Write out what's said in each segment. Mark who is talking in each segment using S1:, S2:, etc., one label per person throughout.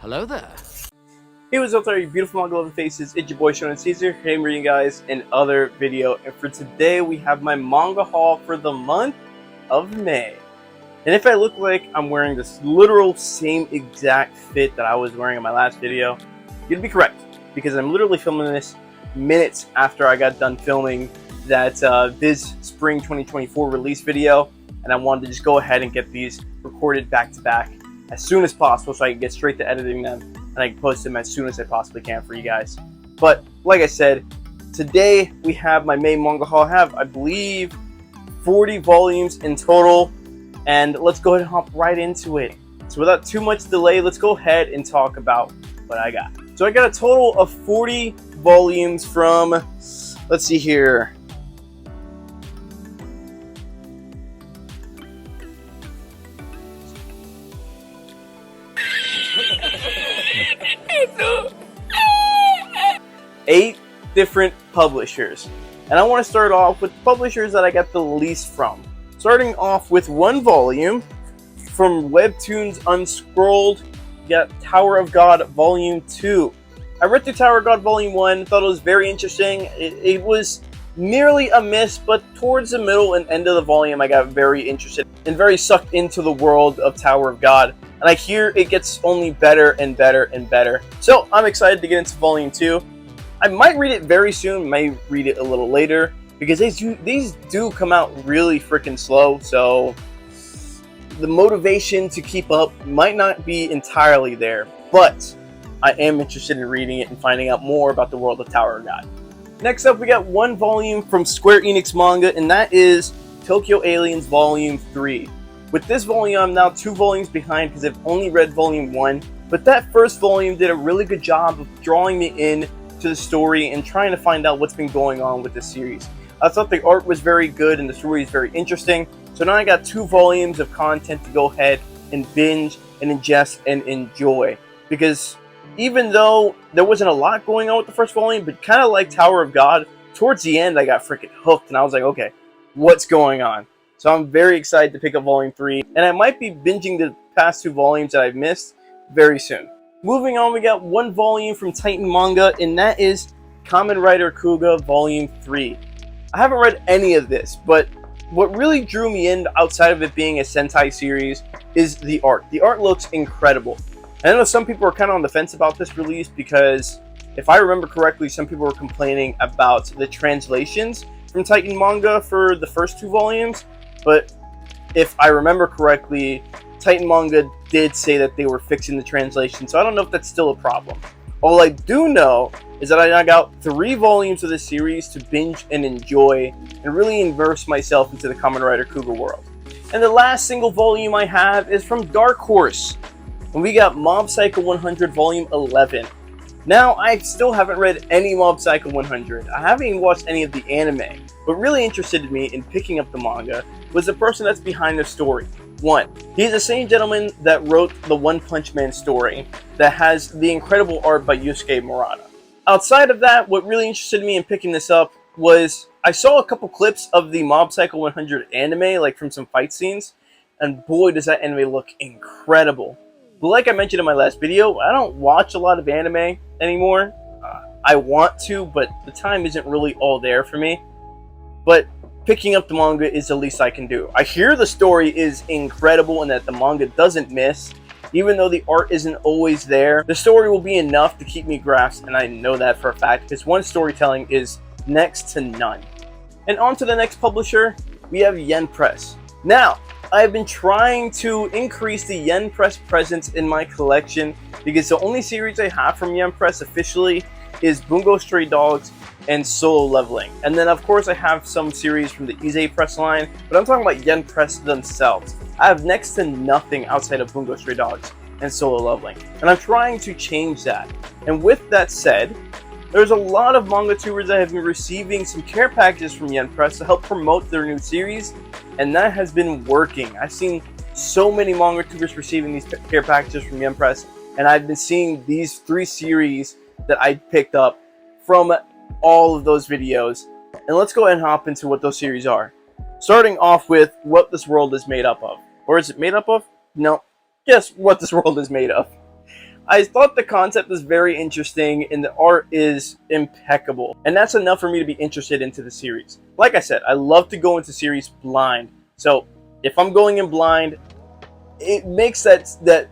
S1: Hello there.
S2: Hey, what's up there, you beautiful manga loving faces? It's your boy Shonen Caesar, here I'm bringing you guys another video, and for today we have my manga haul for the month of May. And if I look like I'm wearing this literal same exact fit that I was wearing in my last video, you'd be correct, because I'm literally filming this minutes after I got done filming that this spring 2024 release video, and I wanted to just go ahead and get these recorded back to back as soon as possible so I can get straight to editing them and I can post them as soon as I possibly can for you guys. But like I said, today we have my main manga haul. I have, I believe, 40 volumes in total, and let's go ahead and hop right into it. So without too much delay, let's go ahead and talk about what I got. So I got a total of 40 volumes from, let's see here, eight different publishers. And I want to start off with publishers that I got the least from. Starting off with one volume from WEBTOON Unscrolled, you got Tower of God Volume 2. I read through Tower of God Volume 1, thought it was very interesting. It was nearly a miss, but towards the middle and end of the volume I got very interested and very sucked into the world of Tower of God. And I hear it gets only better and better and better. So I'm excited to get into Volume 2. I might read it very soon, may read it a little later, because these do come out really freaking slow, so the motivation to keep up might not be entirely there, but I am interested in reading it and finding out more about the world of Tower of God. Next up, we got one volume from Square Enix Manga, and that is Tokyo Aliens Volume 3. With this volume, I'm now 2 volumes behind because I've only read Volume 1, but that first volume did a really good job of drawing me in to the story and trying to find out what's been going on with the series. I thought the art was very good and the story is very interesting, so now I got 2 volumes of content to go ahead and binge and ingest and enjoy. Because even though there wasn't a lot going on with the first volume, but kind of like Tower of God, towards the end I got freaking hooked and I was like, okay, what's going on? So I'm very excited to pick up Volume 3, and I might be binging the past 2 volumes that I've missed very soon. Moving on, we got one volume from Titan Manga, and that is Kamen Rider Kuga Volume 3. I haven't read any of this, but what really drew me in outside of it being a Sentai series is the art. The art looks incredible. I know some people are kind of on the fence about this release because, if I remember correctly, some people were complaining about the translations from Titan Manga for the first 2 volumes, but if I remember correctly, Titan Manga did say that they were fixing the translation, so I don't know if that's still a problem. All I do know is that I got 3 volumes of this series to binge and enjoy and really immerse myself into the Kamen Rider Kuga world. And the last single volume I have is from Dark Horse, and we got Mob Psycho 100 Volume 11. Now, I still haven't read any Mob Psycho 100. I haven't even watched any of the anime. What really interested me in picking up the manga was the person that's behind the story. One, he's the same gentleman that wrote the One Punch Man story that has the incredible art by Yusuke Murata. Outside of that, what really interested me in picking this up was I saw a couple clips of the Mob Psycho 100 anime, like from some fight scenes, and boy does that anime look incredible. But like I mentioned in my last video, I don't watch a lot of anime anymore. I want to, but the time isn't really all there for me. But picking up the manga is the least I can do. I hear the story is incredible and that the manga doesn't miss. Even though the art isn't always there, the story will be enough to keep me grasped, and I know that for a fact because one storytelling is next to none. And on to the next publisher, we have Yen Press. Now, I have been trying to increase the Yen Press presence in my collection because the only series I have from Yen Press officially is Bungo Stray Dogs and Solo Leveling. And then of course I have some series from the Ize Press line, but I'm talking about Yen Press themselves. I have next to nothing outside of Bungo Stray Dogs and Solo Leveling, and I'm trying to change that. And with that said, there's a lot of manga tubers that have been receiving some care packages from Yen Press to help promote their new series, and that has been working. I've seen so many manga tubers receiving these care packages from Yen Press, and I've been seeing these 3 series that I picked up from all of those videos. And let's go ahead and hop into what those series are. Starting off with What This World Is Made Up Of. Or is it made up of? No. Guess what this world is made of. I thought the concept was very interesting and the art is impeccable. And that's enough for me to be interested into the series. Like I said, I love to go into series blind. So if I'm going in blind, it makes that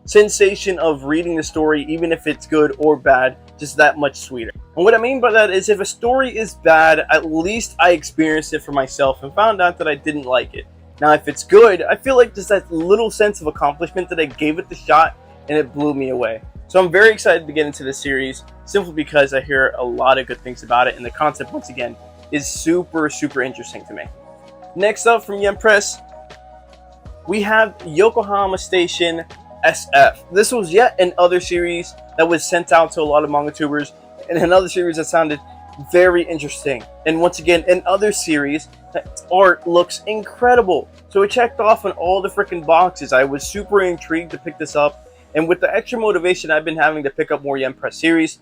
S2: sensation of reading the story, even if it's good or bad, just that much sweeter. And what I mean by that is if a story is bad, at least I experienced it for myself and found out that I didn't like it. Now, if it's good, I feel like there's that little sense of accomplishment that I gave it the shot and it blew me away. So I'm very excited to get into this series, simply because I hear a lot of good things about it, and the concept, once again, is super, super interesting to me. Next up from Yen Press, we have Yokohama Station SF. This was yet another series that was sent out to a lot of manga tubers, and another series that sounded very interesting. And once again, another series that art looks incredible. So it checked off on all the freaking boxes. I was super intrigued to pick this up. And with the extra motivation I've been having to pick up more Yen Press series,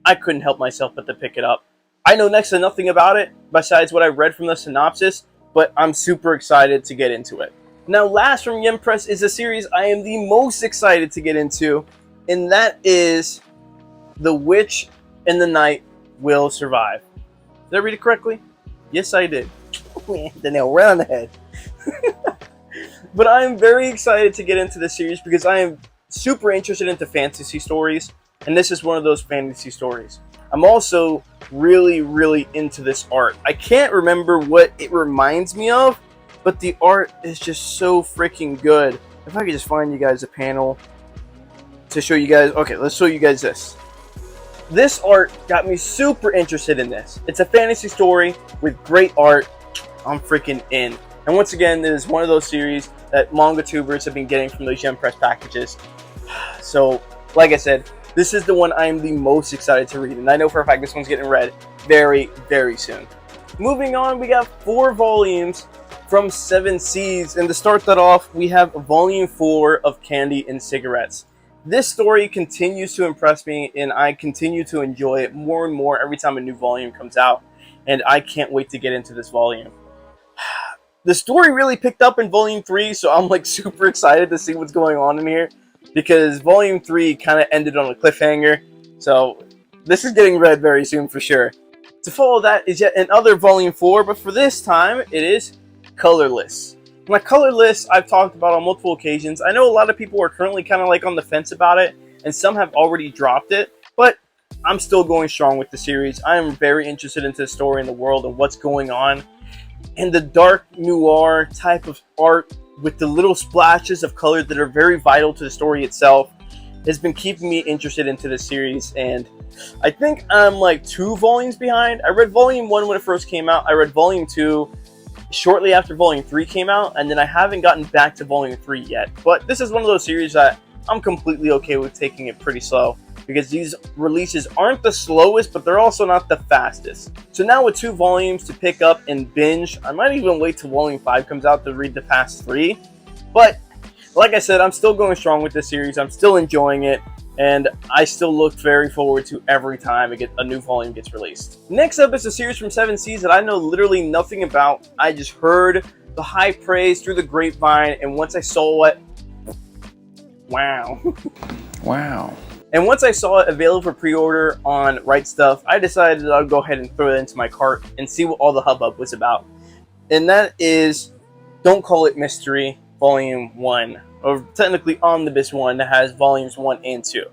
S2: I couldn't help myself but to pick it up. I know next to nothing about it, besides what I read from the synopsis, but I'm super excited to get into it. Now, last from Yen Press is a series I am the most excited to get into, and that is The Witch in the Night Will Survive. Did I read it correctly? Yes, I did. The nail right on the head. But I am very excited to get into this series because I am super interested into fantasy stories, and this is one of those fantasy stories. I'm also really, really into this art. I can't remember what it reminds me of, but the art is just so freaking good. If I could just find you guys a panel to show you guys. Okay, let's show you guys this. This art got me super interested in this. It's a fantasy story with great art. I'm freaking in. And once again, this is one of those series that manga tubers have been getting from those Yen Press packages. So, like I said, this is the one I am the most excited to read. And I know for a fact this one's getting read very, very soon. Moving on, we got 4 volumes from 7 Seas. And to start that off, we have Volume 4 of Candy and Cigarettes. This story continues to impress me, and I continue to enjoy it more and more every time a new volume comes out. And I can't wait to get into this volume. The story really picked up in Volume 3, so I'm like super excited to see what's going on in here, because Volume 3 kind of ended on a cliffhanger, so this is getting read very soon for sure. To follow that is yet another Volume 4, but for this time, it is Colorless. My Colorless, I've talked about on multiple occasions. I know a lot of people are currently kind of like on the fence about it, and some have already dropped it, but I'm still going strong with the series. I am very interested into the story and the world and what's going on. And the dark noir type of art with the little splashes of color that are very vital to the story itself has been keeping me interested into the series. And I think I'm like 2 volumes behind. I read Volume 1 when it first came out. I read Volume 2 shortly after Volume 3 came out. And then I haven't gotten back to Volume 3 yet. But this is one of those series that I'm completely okay with taking it pretty slow, because these releases aren't the slowest, but they're also not the fastest. So now with 2 volumes to pick up and binge, I might even wait till Volume 5 comes out to read the past 3. But like I said, I'm still going strong with this series. I'm still enjoying it, and I still look very forward to every time a new volume gets released. Next up is a series from 7 Seas that I know literally nothing about. I just heard the high praise through the grapevine, and once I saw it, wow. Wow. And once I saw it available for pre-order on Right Stuff, I decided that I'd go ahead and throw it into my cart and see what all the hubbub was about. And that is Don't Call It Mystery, Volume 1. Or technically Omnibus 1 that has Volumes 1 and 2.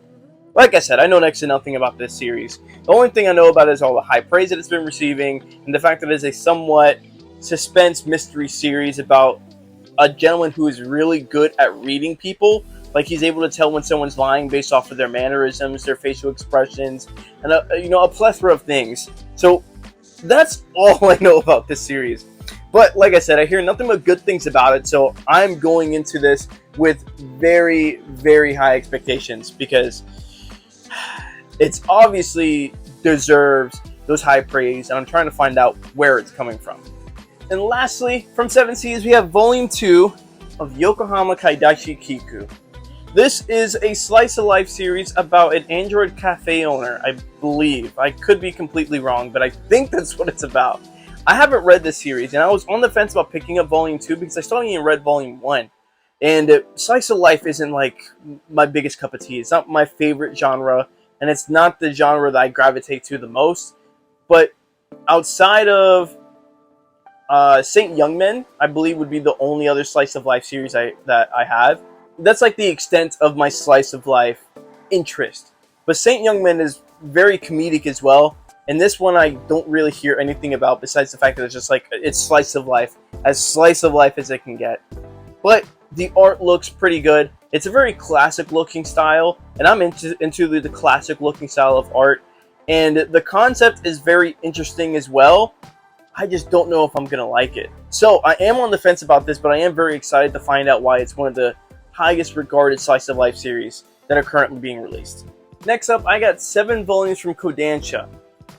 S2: Like I said, I know next to nothing about this series. The only thing I know about is all the high praise that it's been receiving, and the fact that it is a somewhat suspense mystery series about a gentleman who is really good at reading people. Like, he's able to tell when someone's lying based off of their mannerisms, their facial expressions, and a plethora of things. So that's all I know about this series. But like I said, I hear nothing but good things about it, so I'm going into this with very, very high expectations, because it's obviously deserves those high praise, and I'm trying to find out where it's coming from. And lastly, from 7 Seas, we have Volume 2 of Yokohama Kaidashi Kiku. This is a slice of life series about an Android cafe owner, I believe. I could be completely wrong, but I think that's what it's about. I haven't read this series, and I was on the fence about picking up Volume 2 because I still haven't even read Volume 1. And slice of life isn't like my biggest cup of tea. It's not my favorite genre, and it's not the genre that I gravitate to the most. But outside of Saint Youngmen, I believe would be the only other slice of life series that I have. That's like the extent of my slice of life interest. But Saint Youngmen is very comedic as well. And this one I don't really hear anything about besides the fact that it's just like it's slice of life as it can get. But the art looks pretty good. It's a very classic looking style, and I'm into the classic looking style of art. And the concept is very interesting as well. I just don't know if I'm going to like it. So I am on the fence about this, but I am very excited to find out why it's one of the highest regarded slice of life series that are currently being released. Next up, I got 7 volumes from Kodansha.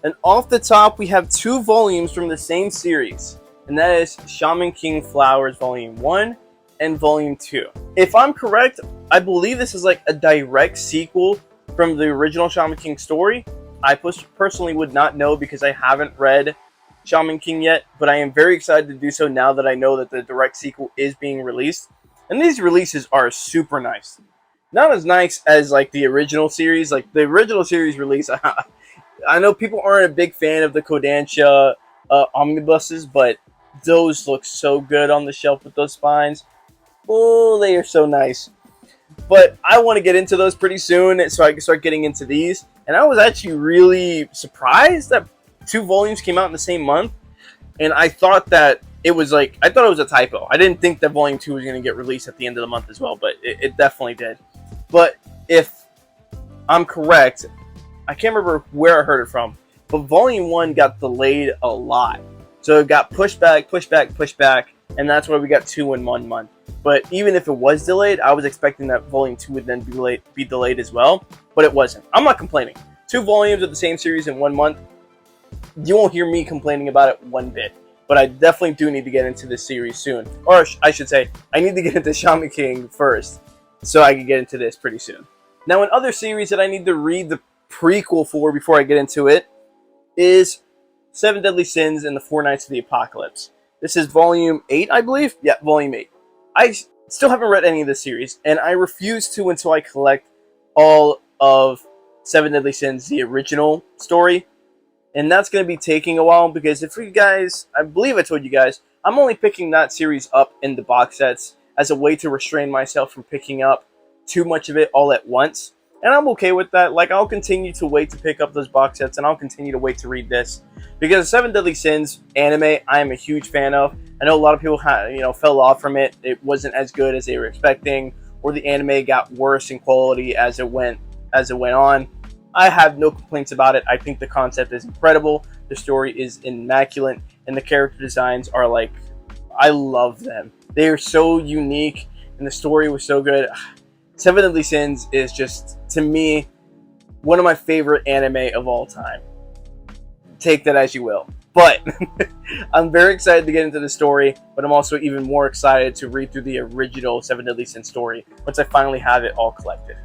S2: And off the top, we have 2 volumes from the same series. And that is Shaman King Flowers Volume 1 and Volume 2. If I'm correct, I believe this is like a direct sequel from the original Shaman King story. I personally would not know because I haven't read Shaman King yet, but I am very excited to do so now that I know that the direct sequel is being released. And these releases are super nice. Not as nice as like the original series. Like the original series release, I know people aren't a big fan of the Kodansha omnibuses, but those look so good on the shelf with those spines. Oh, they are so nice. But I want to get into those pretty soon so I can start getting into these. And I was actually really surprised that 2 volumes came out in the same month. And I thought that it was a typo. I didn't think that Volume 2 was going to get released at the end of the month as well, but it definitely did. But if I'm correct, I can't remember where I heard it from, but Volume 1 got delayed a lot. So it got pushed back, and that's why we got 2 in 1 month. But even if it was delayed, I was expecting that Volume 2 would then be delayed as well, but it wasn't. I'm not complaining. 2 volumes of the same series in 1 month, you won't hear me complaining about it one bit. But I definitely do need to get into this series soon. Or I should say, I need to get into Shaman King first, so I can get into this pretty soon. Now, in other series that I need to read the prequel for before I get into it is 7 Deadly Sins and the 4 Nights of the Apocalypse. This is Volume 8, I believe? Yeah, Volume 8. I still haven't read any of this series, and I refuse to until I collect all of 7 Deadly Sins, the original story. And that's going to be taking a while because if you guys, I believe I told you guys, I'm only picking that series up in the box sets as a way to restrain myself from picking up too much of it all at once. And I'm okay with that. Like, I'll continue to wait to pick up those box sets, and I'll continue to wait to read this. Because 7 Deadly Sins anime, I am a huge fan of. I know a lot of people fell off from it. It wasn't as good as they were expecting, or the anime got worse in quality as it went on. I have no complaints about it. I think the concept is incredible. The story is immaculate, and the character designs are like, I love them. They are so unique, and the story was so good. 7 Deadly Sins is just, to me, one of my favorite anime of all time. Take that as you will. But I'm very excited to get into the story, but I'm also even more excited to read through the original 7 Deadly Sins story once I finally have it all collected.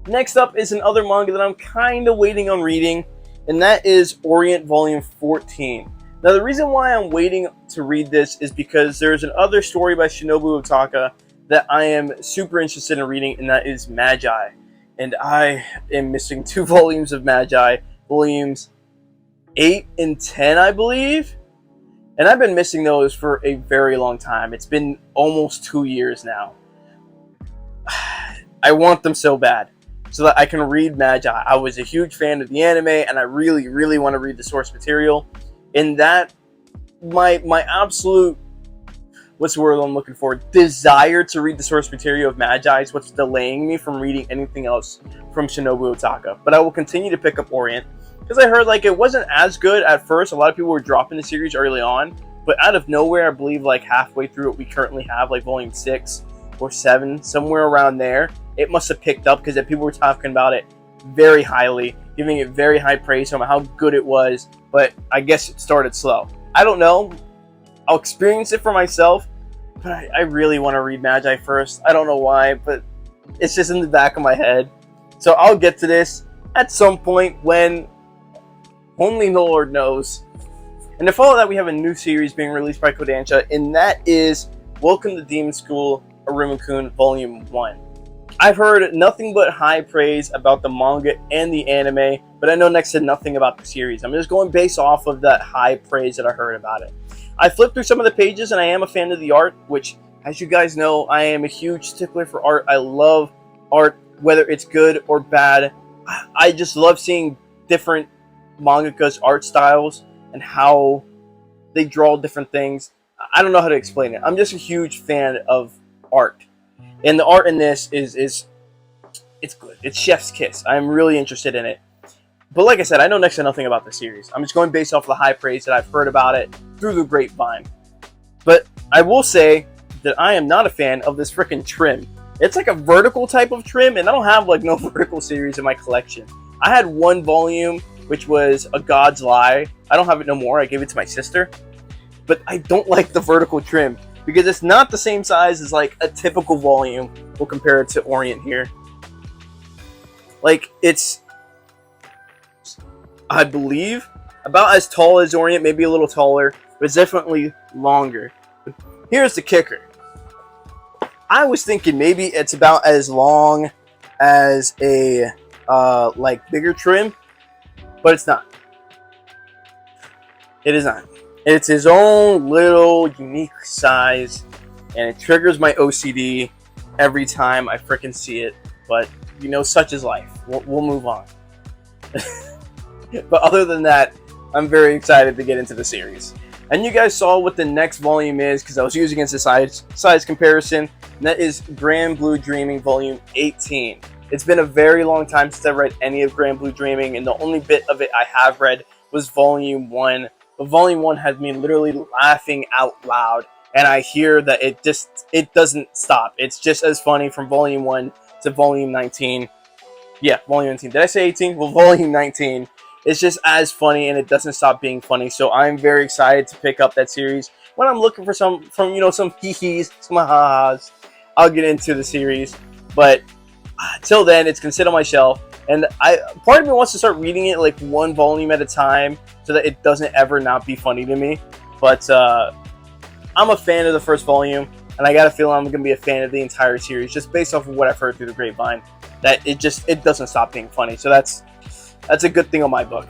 S2: Next up is another manga that I'm kind of waiting on reading, and that is Orient Volume 14. Now, the reason why I'm waiting to read this is because there's another story by Shinobu Otaka that I am super interested in reading, and that is Magi. And I am missing 2 volumes of Magi, volumes 8 and 10, I believe. And I've been missing those for a very long time. It's been almost 2 years now. I want them so bad, so that I can read Magi. I was a huge fan of the anime, and I really, really want to read the source material. And that, my absolute, what's the word I'm looking for, desire to read the source material of Magi is what's delaying me from reading anything else from Shinobu Otaka. But I will continue to pick up Orient, because I heard like it wasn't as good at first. A lot of people were dropping the series early on, but out of nowhere, I believe like halfway through what we currently have, like volume 6 or 7, somewhere around there, it must have picked up because people were talking about it very highly, giving it very high praise on how good it was, but I guess it started slow. I don't know. I'll experience it for myself, but I really want to read Magi first. I don't know why, but it's just in the back of my head. So I'll get to this at some point when only the Lord knows. And to follow that, we have a new series being released by Kodansha, and that is Welcome to Demon School Kun Volume 1. I've heard nothing but high praise about the manga and the anime, but I know next to nothing about the series. I'm just going based off of that high praise that I heard about it. I flipped through some of the pages and I am a fan of the art, which, as you guys know, I am a huge stickler for art. I love art, whether it's good or bad. I just love seeing different mangakas' art styles and how they draw different things. I don't know how to explain it. I'm just a huge fan of art. And the art in this is it's good. It's chef's kiss. I'm really interested in it. But like I said, I know next to nothing about the series. I'm just going based off the high praise that I've heard about it through the grapevine. But I will say that I am not a fan of this freaking trim. It's like a vertical type of trim, and I don't have like no vertical series in my collection. I had one volume, which was A God's Lie. I don't have it no more. I gave it to my sister. But I don't like the vertical trim because it's not the same size as like a typical volume. We'll compare it to Orient here. Like, it's, I believe, about as tall as Orient, maybe a little taller, but it's definitely longer. But here's the kicker. I was thinking maybe it's about as long as a like bigger trim, but it's not. It is not. It's his own little unique size, and it triggers my OCD every time I freaking see it. But, you know, such is life. We'll move on. But other than that, I'm very excited to get into the series. And you guys saw what the next volume is, because I was using it as a size comparison, and that is Grand Blue Dreaming Volume 18. It's been a very long time since I read any of Grand Blue Dreaming, and the only bit of it I have read was Volume 1. But Volume 1 has me literally laughing out loud, and I hear that it doesn't stop. It's just as funny from Volume 1 to Volume 19. Yeah, Volume 19. Did I say 18? Well, Volume 19. It's just as funny, and it doesn't stop being funny. So I'm very excited to pick up that series. When I'm looking for some hee-hees, some ha-has, I'll get into the series. But till then, it's gonna sit on my shelf. And part of me wants to start reading it like one volume at a time so that it doesn't ever not be funny to me. But I'm a fan of the first volume, and I got a feeling I'm going to be a fan of the entire series just based off of what I've heard through the grapevine. That it doesn't stop being funny. So that's a good thing on my book.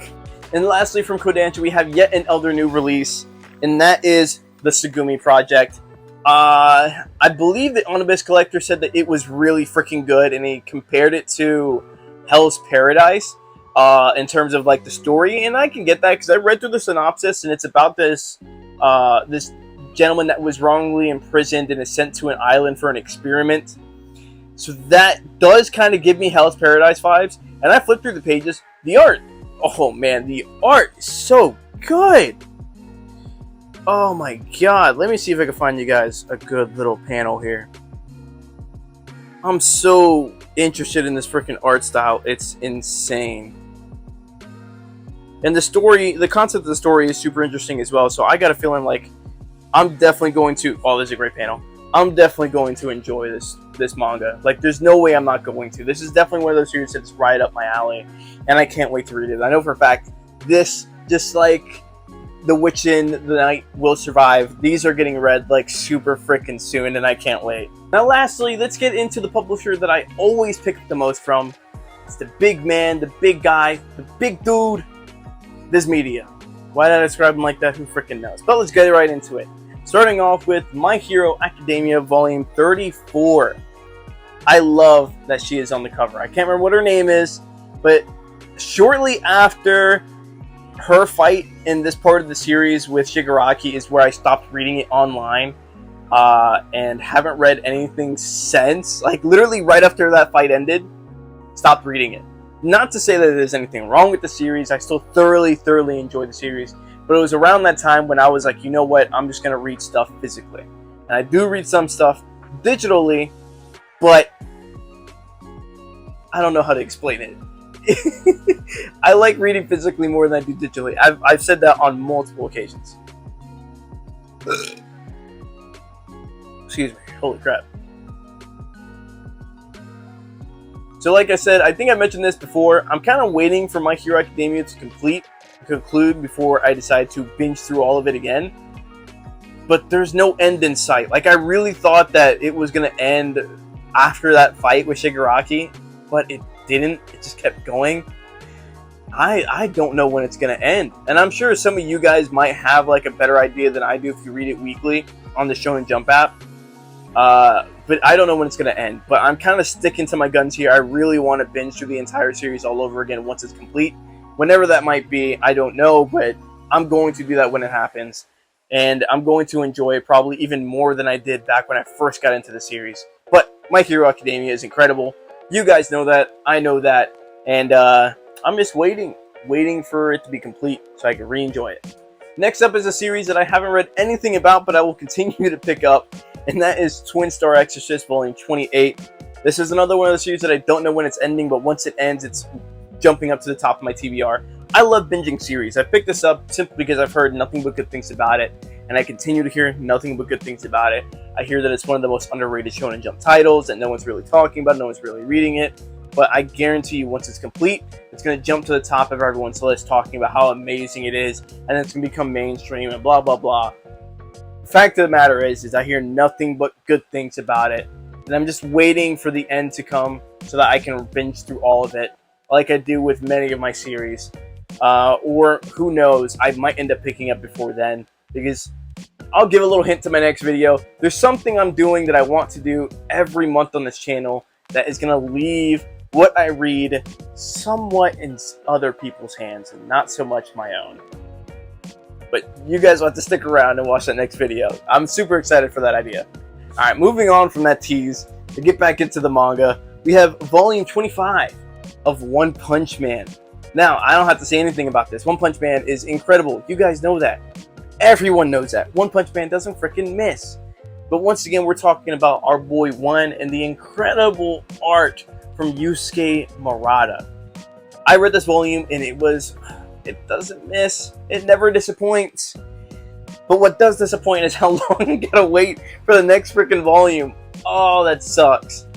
S2: And lastly, from Kodansha, we have yet another new release, and that is the Tsugumi Project. I believe the Omnibus Collector said that it was really freaking good, and he compared it to Hell's Paradise in terms of like the story, and I can get that because I read through the synopsis, and it's about this this gentleman that was wrongly imprisoned and is sent to an island for an experiment. So that does kind of give me Hell's Paradise vibes. And I flipped through the pages. The art, oh man, the art is so good. Oh my god, let me see if I can find you guys a good little panel here. I'm so interested in this freaking art style. It's insane. And the story, the concept of the story is super interesting as well. So I got a feeling like I'm definitely going to, oh, this is a great panel. I'm definitely going to enjoy this manga. Like, there's no way I'm not going to. This is definitely one of those series that's right up my alley. And I can't wait to read it. I know for a fact, this, just like The Witch in the Night Will Survive, these are getting read like super freaking soon, and I can't wait. Now lastly, let's get into the publisher that I always pick up the most from. It's the big man, the big guy, the big dude, Viz Media. Why did I describe him like that? Who freaking knows? But let's get right into it. Starting off with My Hero Academia Volume 34. I love that she is on the cover. I can't remember what her name is, but shortly after her fight in this part of the series with Shigaraki is where I stopped reading it online, and haven't read anything since. Like, literally right after that fight ended, stopped reading it. Not to say that there's anything wrong with the series. I still thoroughly enjoy the series. But it was around that time when I was like, you know what? I'm just going to read stuff physically. And I do read some stuff digitally, but I don't know how to explain it. I like reading physically more than I do digitally. I've said that on multiple occasions. Excuse me. Holy crap. So like I said, I think I mentioned this before. I'm kind of waiting for My Hero Academia to conclude before I decide to binge through all of it again. but there's no end in sight. Like, I really thought that it was going to end after that fight with Shigaraki, but it didn't. It just kept going. I don't know when it's going to end. And I'm sure some of you guys might have like a better idea than I do if you read it weekly on the Shonen Jump app. But I don't know when it's going to end. But I'm kind of sticking to my guns here. I really want to binge through the entire series all over again once it's complete. Whenever that might be, I don't know. But I'm going to do that when it happens. And I'm going to enjoy it probably even more than I did back when I first got into the series. But My Hero Academia is incredible. You guys know that. I know that. And I'm just waiting for it to be complete so I can re-enjoy it. Next up is a series that I haven't read anything about, but I will continue to pick up, and that is Twin Star Exorcist Volume 28. This is another one of the series that I don't know when it's ending, but once it ends, it's jumping up to the top of my TBR. I love binging series. I picked this up simply because I've heard nothing but good things about it, and I continue to hear nothing but good things about it. I hear that it's one of the most underrated Shonen Jump titles, that no one's really talking about, no one's really reading it. But I guarantee you, once it's complete, it's going to jump to the top of everyone's list talking about how amazing it is, and it's going to become mainstream and blah, blah, blah. The fact of the matter is I hear nothing but good things about it, and I'm just waiting for the end to come so that I can binge through all of it, like I do with many of my series. Or, who knows, I might end up picking up before then, because I'll give a little hint to my next video. There's something I'm doing that I want to do every month on this channel that is going to leave what I read somewhat in other people's hands and not so much my own. But you guys will have to stick around and watch that next video. I'm super excited for that idea. Alright, moving on from that tease, to get back into the manga, we have Volume 25 of One Punch Man. Now, I don't have to say anything about this. One Punch Man is incredible. You guys know that. Everyone knows that. One Punch Man doesn't freaking miss. But once again, we're talking about our boy One and the incredible art from Yusuke Murata. I read this volume and it doesn't miss. It never disappoints. But what does disappoint is how long you gotta wait for the next freaking volume. Oh, that sucks.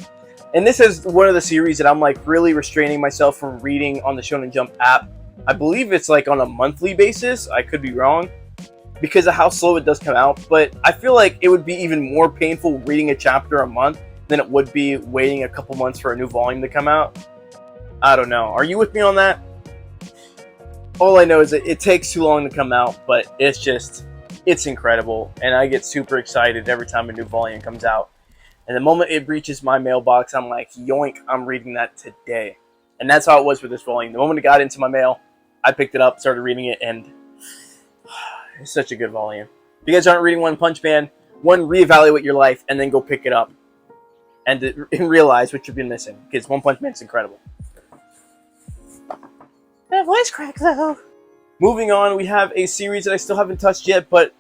S2: And this is one of the series that I'm like really restraining myself from reading on the Shonen Jump app. I believe it's like on a monthly basis. I could be wrong because of how slow it does come out. But I feel like it would be even more painful reading a chapter a month than it would be waiting a couple months for a new volume to come out. I don't know. Are you with me on that? All I know is that it takes too long to come out, but it's incredible. And I get super excited every time a new volume comes out. And the moment it reaches my mailbox, I'm like, yoink, I'm reading that today. And that's how it was with this volume. The moment it got into my mail, I picked it up, started reading it, and it's such a good volume. If you guys aren't reading One Punch Man, reevaluate your life and then go pick it up. And realize what you've been missing. Because One Punch Man is incredible. That voice crack, though. Moving on, we have a series that I still haven't touched yet, but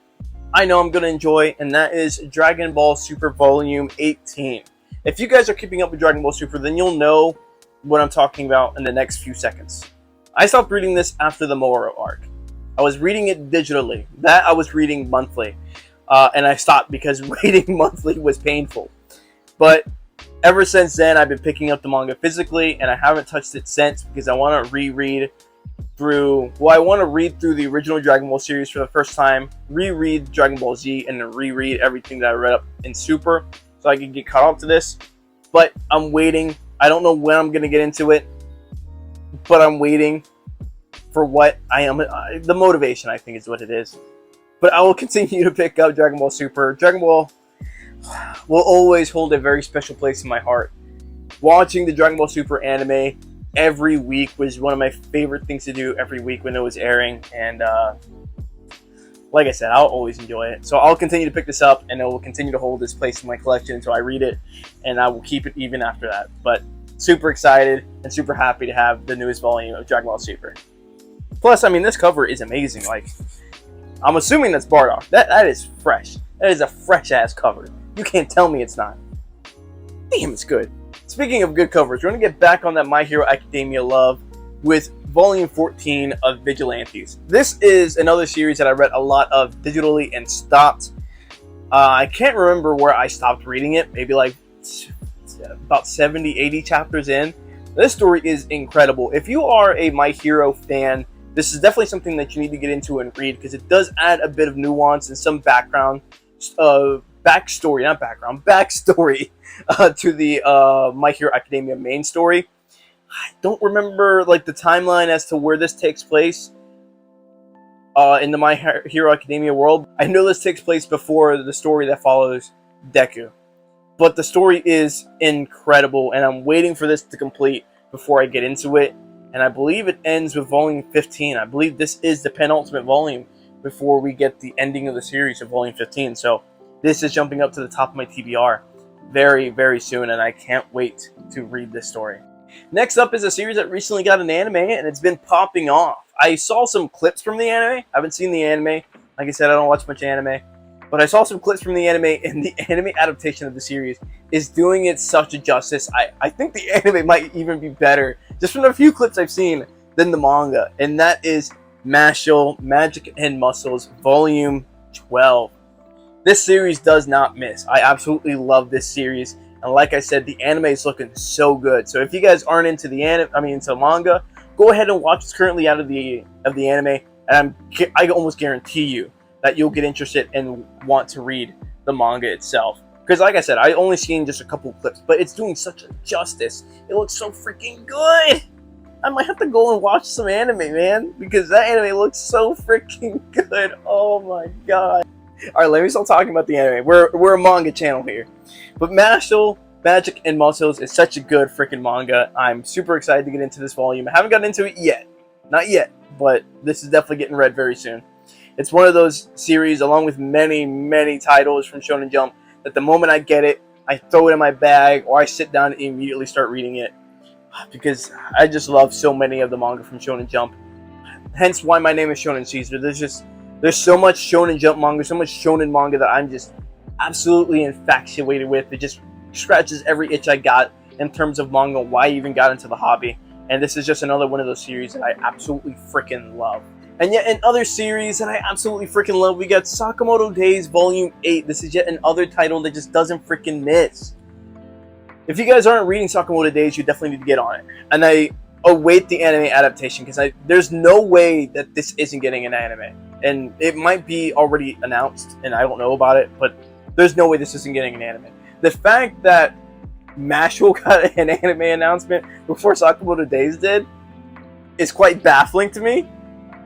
S2: I know I'm going to enjoy, and that is Dragon Ball Super Volume 18. If you guys are keeping up with Dragon Ball Super, then you'll know what I'm talking about in the next few seconds. I stopped reading this after the Moro arc. I was reading it digitally. That I was reading monthly. And I stopped because reading monthly was painful. But ever since then, I've been picking up the manga physically, and I haven't touched it since because I want to reread through... Well, I want to read through the original Dragon Ball series for the first time, reread Dragon Ball Z, and then reread everything that I read up in Super so I can get caught up to this. But I'm waiting. I don't know when I'm going to get into it, but I'm waiting for what I am. The motivation, I think, is what it is. But I will continue to pick up Dragon Ball Super. Dragon Ball will always hold a very special place in my heart. Watching the Dragon Ball Super anime every week was one of my favorite things to do every week when it was airing. And like I said, I'll always enjoy it. So I'll continue to pick this up, and it will continue to hold this place in my collection until I read it. And I will keep it even after that. But super excited and super happy to have the newest volume of Dragon Ball Super. Plus, I mean, this cover is amazing. Like, I'm assuming that's Bardock. That is fresh. That is a fresh-ass cover. You can't tell me it's not. Damn, it's good. Speaking of good covers, we're going to get back on that My Hero Academia love with Volume 14 of Vigilantes. This is another series that I read a lot of digitally and stopped. I can't remember where I stopped reading it. Maybe like about 70, 80 chapters in. This story is incredible. If you are a My Hero fan this is definitely something that you need to get into and read, because it does add a bit of nuance and some backstory to the My Hero Academia main story. I don't remember like the timeline as to where this takes place in the My Hero Academia world. I know this takes place before the story that follows Deku, but the story is incredible, and I'm waiting for this to complete before I get into it. And I believe it ends with volume 15. I believe this is the penultimate volume before we get the ending of the series of volume 15. So this is jumping up to the top of my TBR very, very soon, and I can't wait to read this story. Next up is a series that recently got an anime, and it's been popping off. I saw some clips from the anime. I haven't seen the anime. Like I said, I don't watch much anime. But I saw some clips from the anime, and the anime adaptation of the series is doing it such a justice. I think the anime might even be better, just from the few clips I've seen, than the manga. And that is Mashle, Magic and Muscles, Volume 12. This series does not miss. I absolutely love this series. And like I said, the anime is looking so good. So if you guys aren't into the into manga, go ahead and watch what's currently out of the anime. And I almost guarantee you that you'll get interested and want to read the manga itself. Because like I said, I only seen just a couple clips, but it's doing such a justice. It looks so freaking good. I might have to go and watch some anime, man, because that anime looks so freaking good. Oh my god. Alright, let me stop talking about the anime. We're a manga channel here. But Mashle, Magic and Muscles is such a good freaking manga. I'm super excited to get into this volume. I haven't gotten into it yet. Not yet, but this is definitely getting read very soon. It's one of those series, along with many, many titles from Shonen Jump, that the moment I get it, I throw it in my bag, or I sit down and immediately start reading it. Because I just love so many of the manga from Shonen Jump. Hence why my name is Shonen Caesar. There's so much Shonen Jump manga, so much Shonen manga that I'm just absolutely infatuated with. It just scratches every itch I got in terms of manga, why I even got into the hobby. And this is just another one of those series that I absolutely freaking love. And yet in other series that I absolutely freaking love, we got Sakamoto Days Volume 8. This is yet another title that just doesn't freaking miss. If you guys aren't reading Sakamoto Days, you definitely need to get on it. And I await the anime adaptation, because there's no way that this isn't getting an anime. And it might be already announced, and I don't know about it, but there's no way this isn't getting an anime. The fact that Mashle got an anime announcement before Sakamoto Days did is quite baffling to me.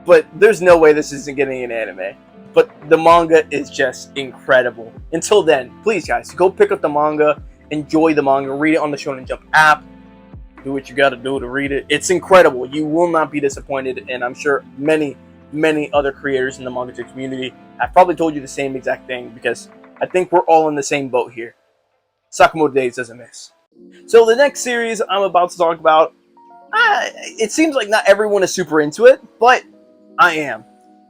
S2: But there's no way this isn't getting an anime. But the manga is just incredible. Until then, please guys, go pick up the manga, enjoy the manga, read it on the Shonen Jump app, do what you gotta do to read it. It's incredible. You will not be disappointed, and I'm sure many, many other creators in the manga community have probably told you the same exact thing, because I think we're all in the same boat here. Sakamoto Days doesn't miss. So the next series I'm about to talk about, it seems like not everyone is super into it, but I am.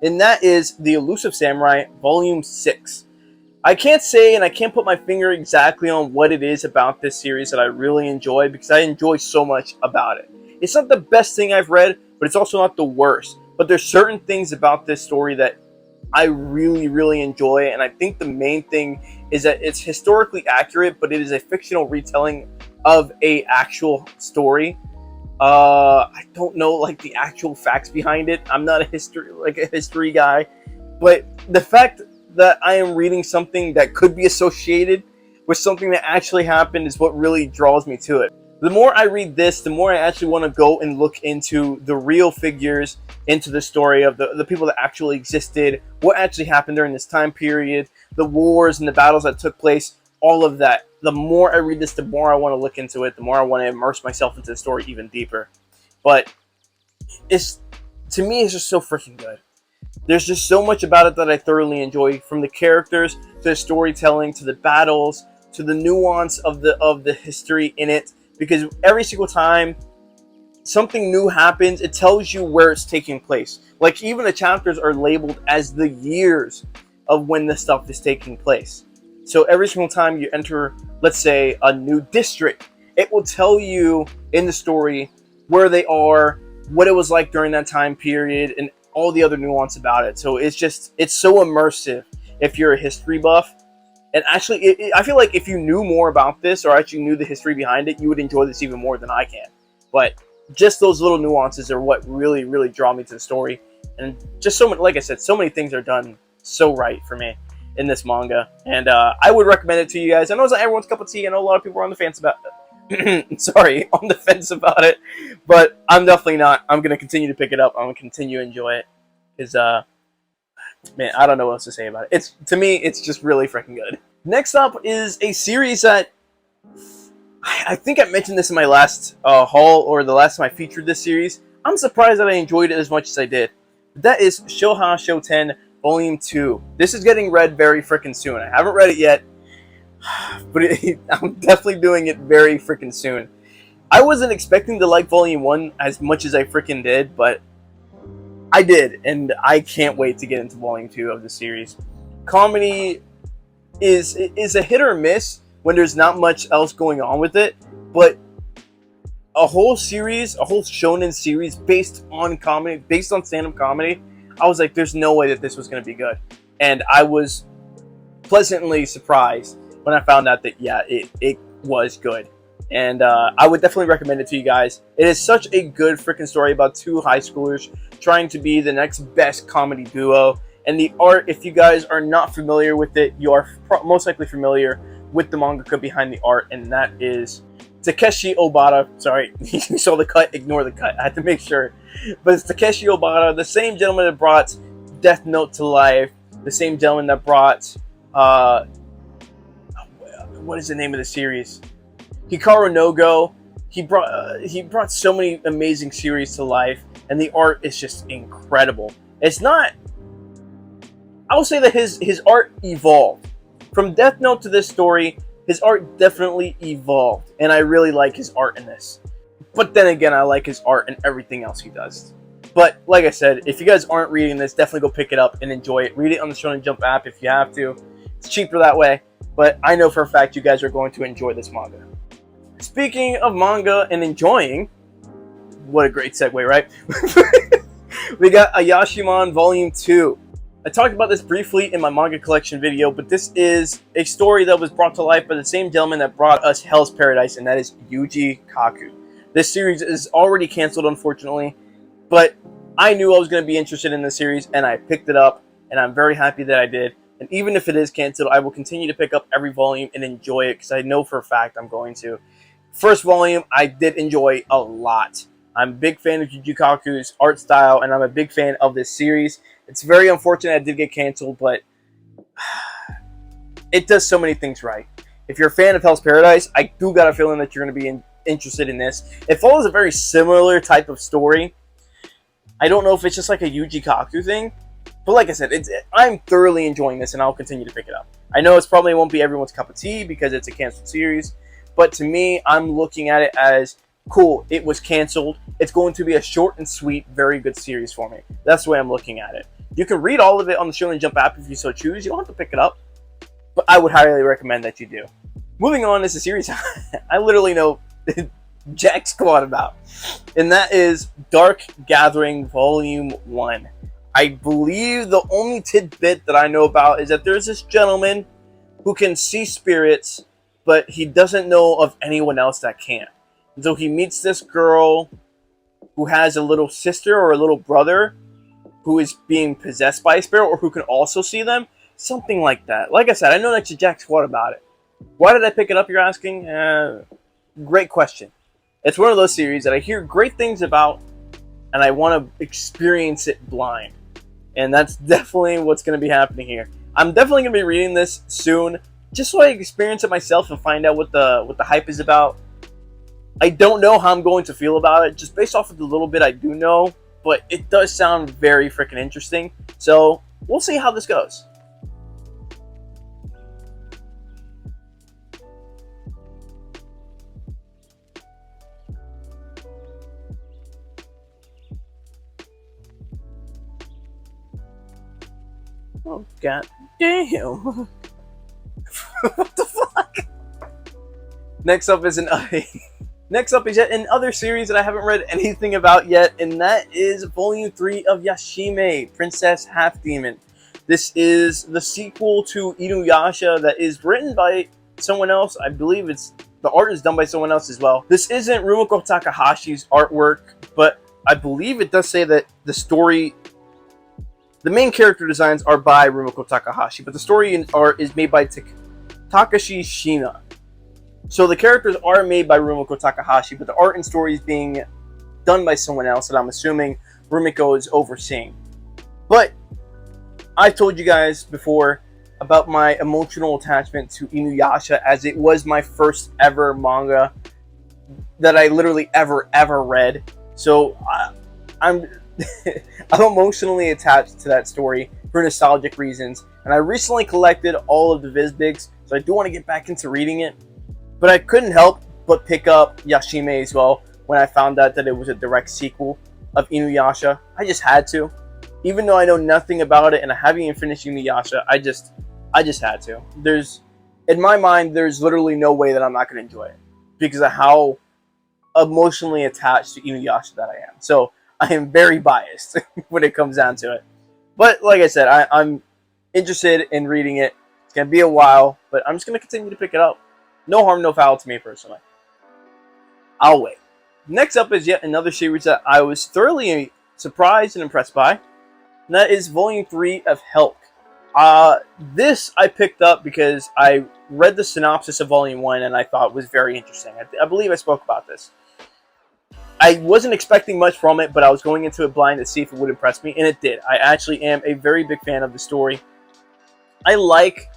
S2: And that is The Elusive Samurai Volume 6. I can't say and I can't put my finger exactly on what it is about this series that I really enjoy, because I enjoy so much about it. It's not the best thing I've read, but it's also not the worst. But there's certain things about this story that I really, really enjoy, and I think the main thing is that it's historically accurate, but it is a fictional retelling of a actual story. I don't know like the actual facts behind it. I'm not a history guy, but the fact that I am reading something that could be associated with something that actually happened is what really draws me to it. The more I read this, the more I actually want to go and look into the real figures, into the story of the people that actually existed, what actually happened during this time period, the wars and the battles that took place, all of that. The more I read this, the more I want to look into it, the more I want to immerse myself into the story even deeper. But to me, it's just so freaking good. There's just so much about it that I thoroughly enjoy, from the characters to the storytelling to the battles to the nuance of the history in it. Because every single time something new happens, it tells you where it's taking place. Like, even the chapters are labeled as the years of when this stuff is taking place. So every single time you enter, let's say, a new district, it will tell you in the story where they are, what it was like during that time period, and all the other nuance about it. So it's so immersive if you're a history buff. And actually, I feel like if you knew more about this, or actually knew the history behind it, you would enjoy this even more than I can. But just those little nuances are what really, really draw me to the story. And just so many, like I said, so many things are done so right for me in this manga. And I would recommend it to you guys. I know it's not everyone's cup of tea. I know a lot of people are on the fence about sorry, on the fence about it. But I'm definitely not. I'm going to continue to pick it up. I'm going to continue to enjoy it. Because, man, I don't know what else to say about it. To me, it's just really freaking good. Next up is a series that I think I mentioned this in my last haul, or the last time I featured this series. I'm surprised that I enjoyed it as much as I did. That is Shoha Shoten Volume 2. This is getting read very freaking soon. I haven't read it yet, but I'm definitely doing it very freaking soon. I wasn't expecting to like Volume 1 as much as I freaking did, but I did, and I can't wait to get into Volume 2 of the series. Comedy is a hit or miss when there's not much else going on with it, but a whole series, a whole shonen series based on comedy, based on stand-up comedy, I was like, there's no way that this was going to be good. And I was pleasantly surprised when I found out that, yeah, it was good. And I would definitely recommend it to you guys. It is such a good freaking story about two high schoolers trying to be the next best comedy duo. And the art, if you guys are not familiar with it, you are most likely familiar with the mangaka behind the art, and that is Takeshi Obata. Sorry, you saw the cut, ignore the cut. I had to make sure. But it's Takeshi Obata, the same gentleman that brought Death Note to life, the same gentleman that brought, what is the name of the series? Hikaru no Go. He brought so many amazing series to life, and the art is just incredible. It's not, I will say that his art evolved. From Death Note to this story, his art definitely evolved, and I really like his art in this. But then again, I like his art in everything else he does. But like I said, if you guys aren't reading this, definitely go pick it up and enjoy it. Read it on the Shonen Jump app if you have to. It's cheaper that way, but I know for a fact you guys are going to enjoy this manga. Speaking of manga and enjoying, what a great segue, right? We got Ayashimon Volume 2. I talked about this briefly in my manga collection video, but this is a story that was brought to life by the same gentleman that brought us Hell's Paradise, and that is Yuji Kaku. This series is already canceled, unfortunately, but I knew I was going to be interested in this series, and I picked it up, and I'm very happy that I did. And even if it is canceled, I will continue to pick up every volume and enjoy it, because I know for a fact I'm going to. First volume, I did enjoy a lot. I'm a big fan of Yuji Kaku's art style, and I'm a big fan of this series. It's very unfortunate it did get canceled, but it does so many things right. If you're a fan of Hell's Paradise, I do got a feeling that you're going to be interested in this. It follows a very similar type of story. I don't know if it's just like a Yuji Kaku thing, but like I said, I'm thoroughly enjoying this, and I'll continue to pick it up. I know it probably won't be everyone's cup of tea because it's a canceled series, but to me, I'm looking at it as, cool, it was canceled. It's going to be a short and sweet, very good series for me. That's the way I'm looking at it. You can read all of it on the Shonen Jump app if you so choose. You don't have to pick it up, but I would highly recommend that you do. Moving on is a series I literally know jack squat about, and that is Dark Gathering Volume 1. I believe the only tidbit that I know about is that there's this gentleman who can see spirits, but he doesn't know of anyone else that can. And so he meets this girl who has a little sister or a little brother who is being possessed by a spirit, or who can also see them. Something like that. Like I said, I know that you jack squat about it. Why did I pick it up, you're asking? Great question. It's one of those series that I hear great things about, and I want to experience it blind. And that's definitely what's going to be happening here. I'm definitely going to be reading this soon, just so I experience it myself and find out what the hype is about. I don't know how I'm going to feel about it, just based off of the little bit I do know, but it does sound very freaking interesting. So we'll see how this goes. Oh, god damn. What the fuck? Next up is yet another series that I haven't read anything about yet, and that is Volume 3 of Yashime, Princess Half Demon. This is the sequel to Inuyasha that is written by someone else. I believe it's the art is done by someone else as well. This isn't Rumiko Takahashi's artwork, but I believe it does say that the main character designs are by Rumiko Takahashi, but the story and art is made by Takashi Shina. So the characters are made by Rumiko Takahashi, but the art and story is being done by someone else that I'm assuming Rumiko is overseeing. But I've told you guys before about my emotional attachment to Inuyasha, as it was my first ever manga that I literally ever read. So I'm I'm emotionally attached to that story for nostalgic reasons, and I recently collected all of the Vizbigs, so I do want to get back into reading it. But I couldn't help but pick up Yashime as well when I found out that it was a direct sequel of Inuyasha. I just had to. Even though I know nothing about it and I haven't even finished Inuyasha, I just had to. In my mind, there's literally no way that I'm not going to enjoy it because of how emotionally attached to Inuyasha that I am. So I am very biased when it comes down to it. But like I said, I'm interested in reading it. It's going to be a while, but I'm just going to continue to pick it up. No harm, no foul to me personally. I'll wait. Next up is yet another series that I was thoroughly surprised and impressed by. And that is Volume 3 of Helk. This I picked up because I read the synopsis of Volume 1 and I thought was very interesting. I believe I spoke about this. I wasn't expecting much from it, but I was going into it blind to see if it would impress me, and it did. I actually am a very big fan of the story. I like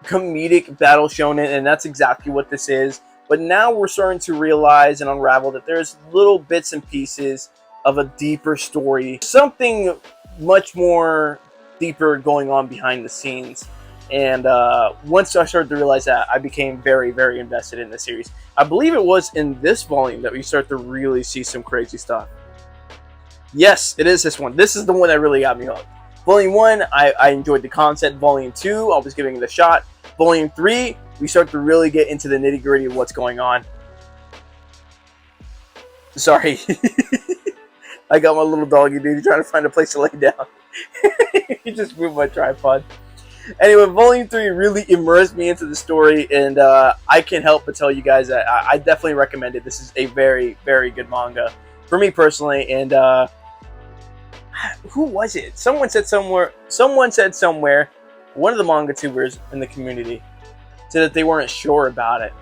S2: comedic battle shonen, and that's exactly what this is. But now we're starting to realize and unravel that there's little bits and pieces of a deeper story, something much more deeper going on behind the scenes. And once I started to realize that, I became very, very invested in the series. I believe it was in this volume that we start to really see some crazy stuff. Yes, it is this one. This is the one that really got me hooked. Volume 1, I enjoyed the concept. Volume 2, I was giving it a shot. Volume 3, we start to really get into the nitty-gritty of what's going on. Sorry. I got my little doggy dude trying to find a place to lay down. He just moved my tripod. Anyway, Volume 3 really immersed me into the story, and I can't help but tell you guys that I definitely recommend it. This is a very, very good manga for me personally, and who was it? Someone said somewhere, one of the manga tubers in the community said that they weren't sure about it.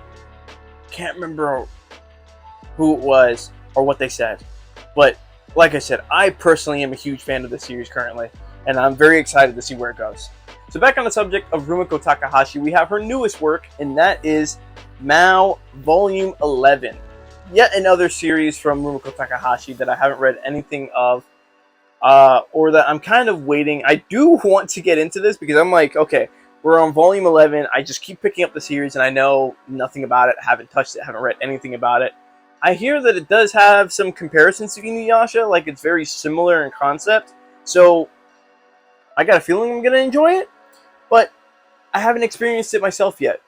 S2: Can't remember who it was or what they said, but like I said, I personally am a huge fan of the series currently, and I'm very excited to see where it goes. So back on the subject of Rumiko Takahashi, we have her newest work, and that is Mao Volume 11. Yet another series from Rumiko Takahashi that I haven't read anything of, or that I'm kind of waiting. I do want to get into this because I'm like, okay, we're on Volume 11. I just keep picking up the series, and I know nothing about it. I haven't touched it. I haven't read anything about it. I hear that it does have some comparisons to Inuyasha, like it's very similar in concept. So I got a feeling I'm going to enjoy it, but I haven't experienced it myself yet.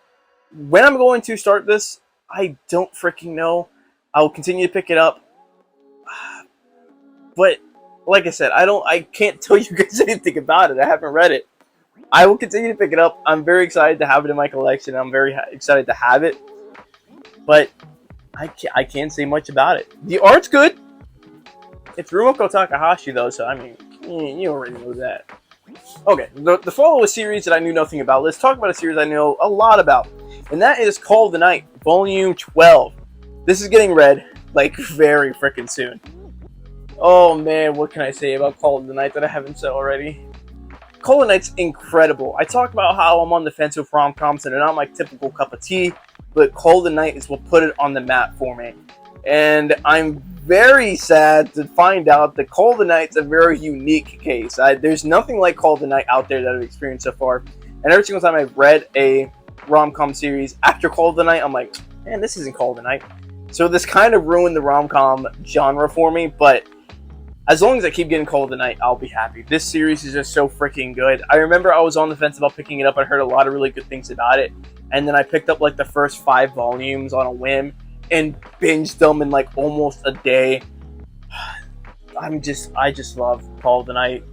S2: When I'm going to start this, I don't freaking know. I'll continue to pick it up. But like I said, I can't tell you guys anything about it. I haven't read it. I will continue to pick it up. I'm very excited to have it in my collection. I'm very excited to have it. But I can't say much about it. The art's good. It's Rumiko Takahashi though, so I mean, you already know that. Okay, the follow-up series that I knew nothing about. Let's talk about a series I know a lot about. And that is Call of the Night, Volume 12. This is getting read, like, very freaking soon. Oh man, what can I say about Call of the Night that I haven't said already? Call of the Night's incredible. I talk about how I'm on the fence with rom-coms and they're not my typical cup of tea, but Call of the Night is what put it on the map for me. And I'm very sad to find out that Call of the Night's a very unique case. There's nothing like Call of the Night out there that I've experienced so far. And every single time I've read a rom-com series after Call of the Night, I'm like, man, this isn't Call of the Night. So this kind of ruined the rom-com genre for me, but as long as I keep getting Call of the Night, I'll be happy. This series is just so freaking good. I remember I was on the fence about picking it up. I heard a lot of really good things about it. And then I picked up like the first 5 volumes on a whim and binged them in like almost a day. I just love Call of the Night.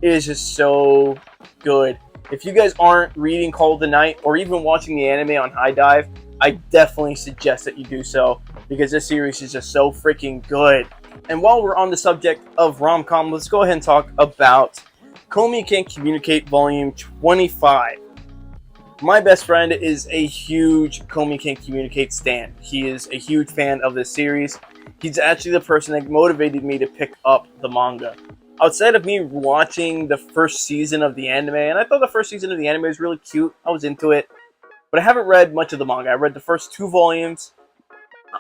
S2: It is just so good. If you guys aren't reading Call of the Night or even watching the anime on High Dive, I definitely suggest that you do so, because this series is just so freaking good. And while we're on the subject of rom-com, let's go ahead and talk about Komi Can't Communicate Volume 25. My best friend is a huge Komi Can't Communicate stan. He is a huge fan of this series. He's actually the person that motivated me to pick up the manga. Outside of me watching the first season of the anime, and I thought the first season of the anime was really cute, I was into it, but I haven't read much of the manga. I read the first 2 volumes.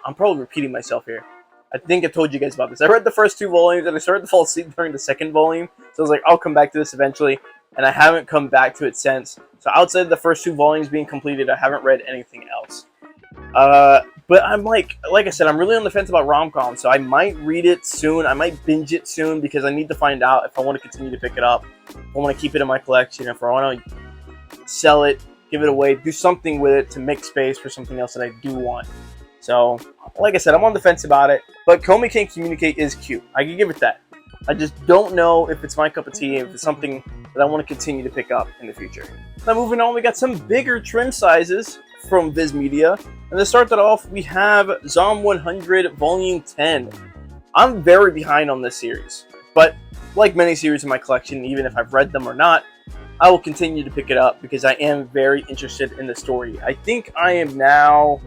S2: I'm probably repeating myself here. I think I told you guys about this. I read the first 2 volumes, and I started to fall asleep during the second volume, so I was like, I'll come back to this eventually, and I haven't come back to it since. So outside of the first 2 volumes being completed, I haven't read anything else. But I'm like I said, I'm really on the fence about rom-com, so I might read it soon. I might binge it soon, because I need to find out if I want to continue to pick it up, if I want to keep it in my collection, if I want to sell it, give it away, do something with it to make space for something else that I do want. So, like I said, I'm on the fence about it, but Komi Can't Communicate is cute. I can give it that. I just don't know if it's my cup of tea, if it's something that I want to continue to pick up in the future. Now moving on, we got some bigger trim sizes from Viz Media. And to start that off, we have Zom 100 Volume 10. I'm very behind on this series, but like many series in my collection, even if I've read them or not, I will continue to pick it up because I am very interested in the story. I think I am now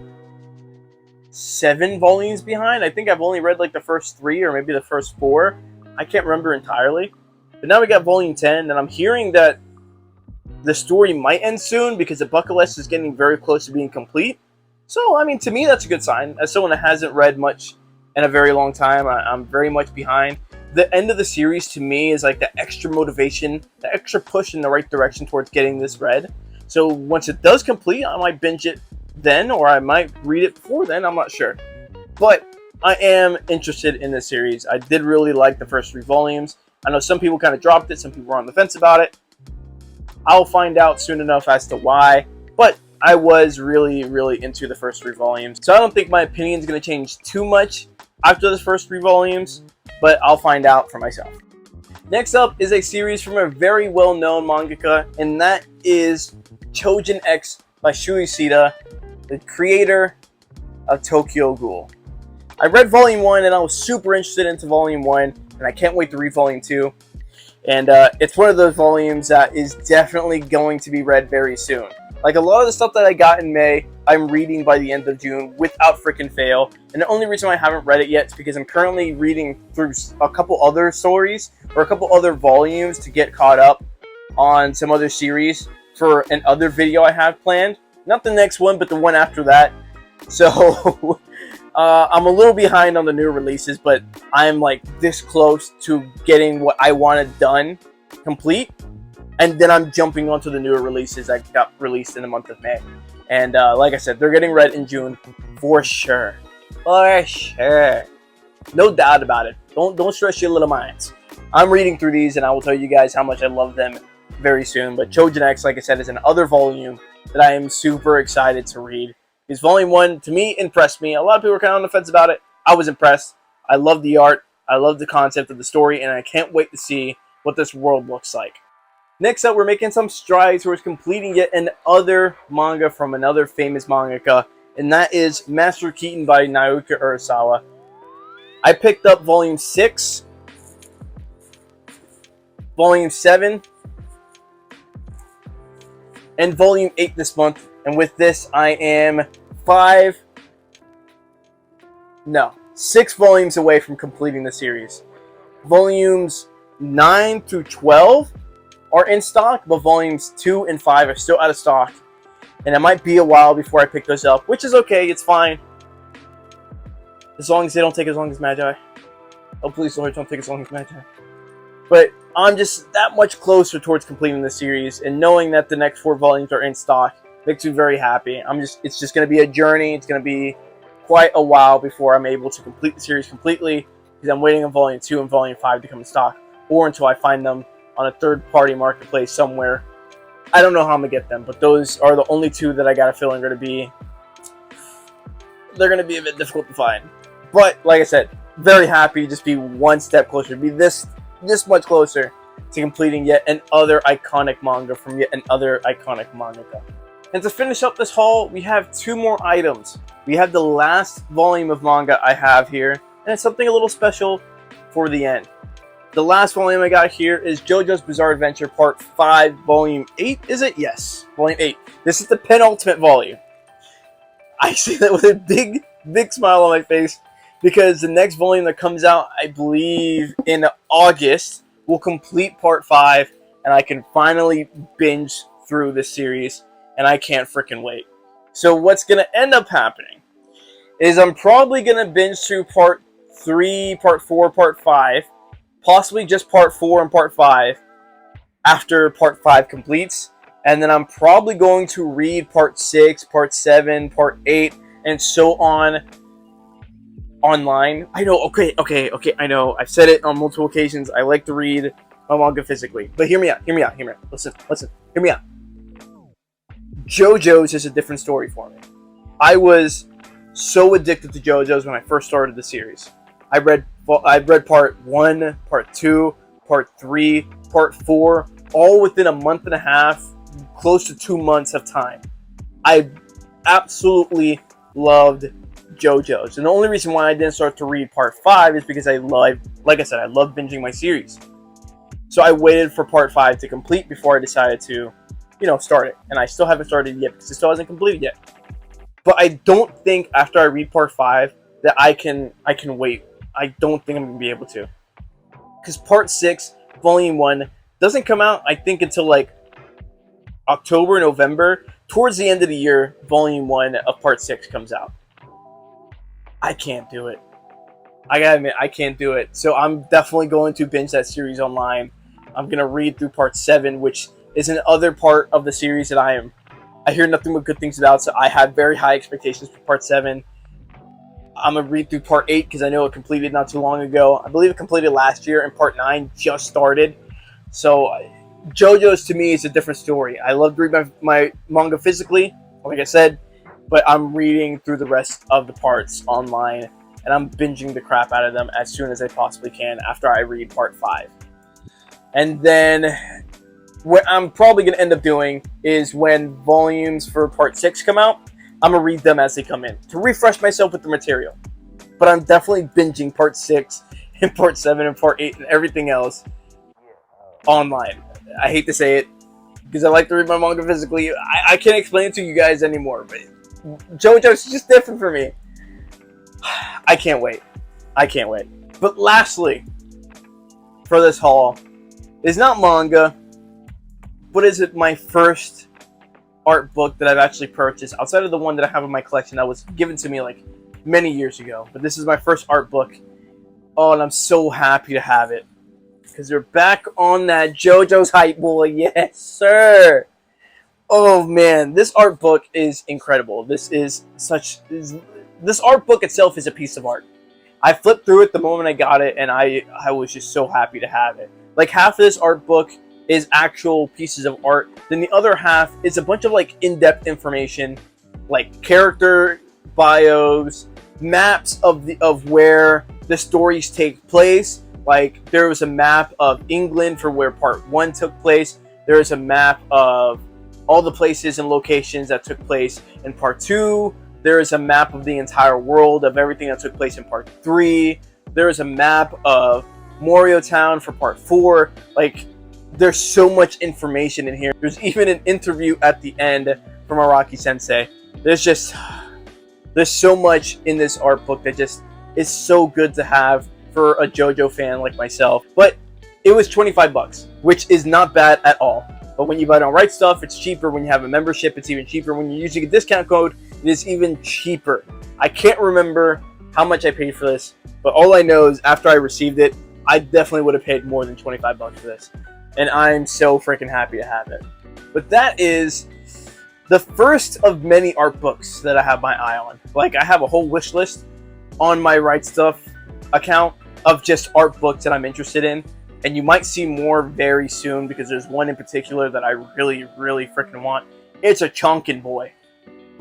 S2: 7 volumes behind. I think I've only read like the first 3 or maybe the first 4. I can't remember entirely. But now we got Volume 10, and I'm hearing that the story might end soon because the bucket list is getting very close to being complete. So, I mean, to me, that's a good sign. As someone that hasn't read much in a very long time, I'm very much behind. The end of the series, to me, is like the extra motivation, the extra push in the right direction towards getting this read. So, once it does complete, I might binge it then, or I might read it before then, I'm not sure. But I am interested in this series. I did really like the first 3 volumes. I know some people kind of dropped it, some people were on the fence about it. I'll find out soon enough as to why, but I was really, really into the first 3 volumes. So I don't think my opinion is going to change too much after the first 3 volumes, but I'll find out for myself. Next up is a series from a very well-known mangaka, and that is Chojin X by Shueisha, the creator of Tokyo Ghoul. I read Volume 1, and I was super interested into Volume 1, and I can't wait to read Volume 2. And it's one of those volumes that is definitely going to be read very soon. Like a lot of the stuff that I got in May, I'm reading by the end of June without freaking fail. And the only reason why I haven't read it yet is because I'm currently reading through a couple other stories or a couple other volumes to get caught up on some other series for an other video I have planned. Not the next one, but the one after that. So I'm a little behind on the new releases, but I'm like this close to getting what I wanted done complete. And then I'm jumping onto the newer releases that got released in the month of May. And like I said, they're getting read in June for sure. For sure. No doubt about it. Don't stress your little minds. I'm reading through these and I will tell you guys how much I love them very soon. But Chojin X, like I said, is another volume that I am super excited to read. Because Volume 1, to me, impressed me. A lot of people were kind of on the fence about it. I was impressed. I love the art. I love the concept of the story. And I can't wait to see what this world looks like. Next up, we're making some strides towards completing yet another manga from another famous mangaka. And that is Master Keaton by Naoki Urasawa. I picked up Volume 6, Volume 7, and Volume 8 this month. And with this, I am 6 volumes away from completing the series. Volumes 9 through 12 are in stock, but Volumes 2 and 5 are still out of stock. And it might be a while before I pick those up, which is okay, it's fine. As long as they don't take as long as Magi. Oh, please, Lord, don't take as long as Magi. But I'm just that much closer towards completing the series, and knowing that the next 4 volumes are in stock makes me very happy. It's just going to be a journey. It's going to be quite a while before I'm able to complete the series completely, because I'm waiting on Volume 2 and Volume 5 to come in stock, or until I find them on a third-party marketplace somewhere. I don't know how I'm going to get them, but those are the only 2 that I got a feeling are going to be... They're going to be a bit difficult to find. But, like I said, very happy to just be one step closer, be this much closer to completing yet another iconic manga from yet another iconic mangaka. And to finish up this haul, we have 2 more items. We have the last volume of manga I have here, and it's something a little special for the end. The last volume I got here is JoJo's Bizarre Adventure Part 5, Volume 8, is it? Yes, Volume 8. This is the penultimate volume. I say that with a big smile on my face, because the next volume that comes out, I believe in August, will complete Part 5, and I can finally binge through this series, and I can't freaking wait. So what's going to end up happening is I'm probably going to binge through Part 3, Part 4, Part 5, possibly just Part 4 and Part 5 after Part 5 completes. And then I'm probably going to read Part 6, Part 7, Part 8, and so on online. I know, okay, I know. I've said it on multiple occasions. I like to read my manga physically. But hear me out. Listen, hear me out. JoJo's is a different story for me. I was so addicted to JoJo's when I first started the series. I read Part 1, Part 2, Part 3, Part 4, all within a month and a half, close to 2 months of time. I absolutely loved JoJo's. And the only reason why I didn't start to read Part 5 is because like I said, I love binging my series. So I waited for Part 5 to complete before I decided to, start it. And I still haven't started yet because it still hasn't completed yet. But I don't think after I read Part 5 that I can wait. I don't think I'm going to be able to. Because Part 6, Volume 1, doesn't come out, I think, until like October, November. Towards the end of the year, Volume 1 of Part 6 comes out. I can't do it. I gotta admit, I can't do it. So I'm definitely going to binge that series online. I'm going to read through Part 7, which is another part of the series that I hear nothing but good things about, so I have very high expectations for Part 7. I'm going to read through Part 8 because I know it completed not too long ago. I believe it completed last year, and Part 9 just started. So JoJo's to me is a different story. I love to read my manga physically, like I said, but I'm reading through the rest of the parts online, and I'm binging the crap out of them as soon as I possibly can after I read Part 5. And then what I'm probably going to end up doing is when volumes for Part 6 come out, I'm going to read them as they come in to refresh myself with the material. But I'm definitely binging Part 6 and Part 7 and Part 8 and everything else online. I hate to say it because I like to read my manga physically. I can't explain it to you guys anymore, but JoJo's just different for me. I can't wait. But lastly, for this haul, is not manga, but is it my first art book that I've actually purchased outside of the one that I have in my collection that was given to me like many years ago. But this is my first art book. Oh, and I'm so happy to have it because they're back on that JoJo's hype, boy. Yes, sir. Oh man, this art book is incredible. This art book itself is a piece of art. I flipped through it the moment I got it, and I was just so happy to have it. Like half of this art book is actual pieces of art. Then the other half is a bunch of like in-depth information, like character bios, maps of where the stories take place. Like there was a map of England for where Part 1 took place. There is a map of all the places and locations that took place in Part 2. There is a map of the entire world of everything that took place in Part 3. There is a map of Morio Town for Part 4. Like, there's so much information in here. There's even an interview at the end from Araki Sensei. There's so much in this art book that just is so good to have for a JoJo fan like myself. But it was 25 bucks, which is not bad at all. But when you buy it on Right Stuff, it's cheaper. When you have a membership, it's even cheaper. When you're using a discount code, it is even cheaper. I can't remember how much I paid for this, but all I know is after I received it, I definitely would have paid more than 25 bucks for this. And I'm so freaking happy to have it. But that is the first of many art books that I have my eye on. Like, I have a whole wish list on my Right Stuff account of just art books that I'm interested in. And you might see more very soon because there's one in particular that I really, really freaking want. It's a Chonkin boy.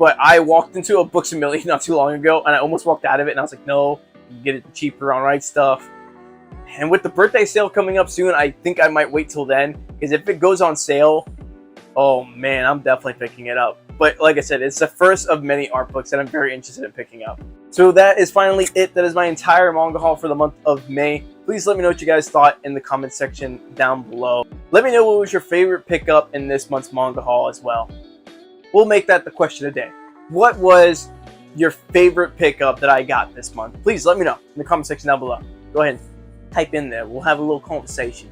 S2: But I walked into a Books A Million not too long ago, and I almost walked out of it, and I was like, no, you can get it cheaper on Right Stuff. And with the birthday sale coming up soon, I think I might wait till then, because if it goes on sale, oh man, I'm definitely picking it up. But like I said, it's the first of many art books that I'm very interested in picking up. So that is finally it. That is my entire manga haul for the month of May. Please let me know what you guys thought in the comment section down below. Let me know what was your favorite pickup in this month's manga haul as well. We'll make that the question of the day. What was your favorite pickup that I got this month? Please let me know in the comment section down below. Go ahead and type in there. We'll have a little conversation.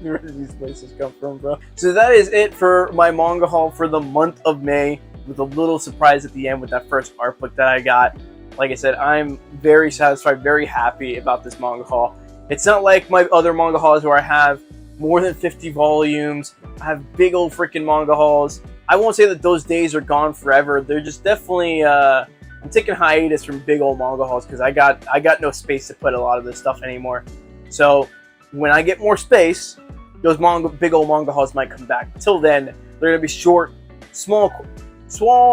S2: Where did these places come from, bro? So that is it for my manga haul for the month of May, with a little surprise at the end with that first art book that I got. Like I said, I'm very satisfied, very happy about this manga haul. It's not like my other manga hauls where I have more than 50 volumes. I have big old freaking manga hauls. I won't say that those days are gone forever. They're just definitely, I'm taking hiatus from big old manga hauls because I got no space to put a lot of this stuff anymore. So when I get more space, those big old manga hauls might come back. Until then, they're gonna be short, small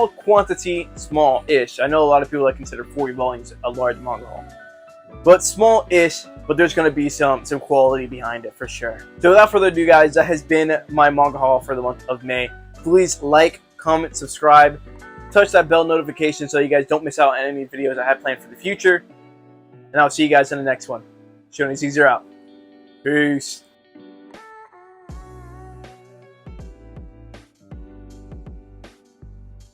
S2: quantity, small-ish. I know a lot of people that consider 40 volumes a large manga haul, but small-ish. But there's gonna be some quality behind it for sure. So without further ado, guys, that has been my manga haul for the month of May. Please like, comment, subscribe, touch that bell notification so you guys don't miss out on any videos I have planned for the future. And I'll see you guys in the next one. Shoney Caesar out. Peace.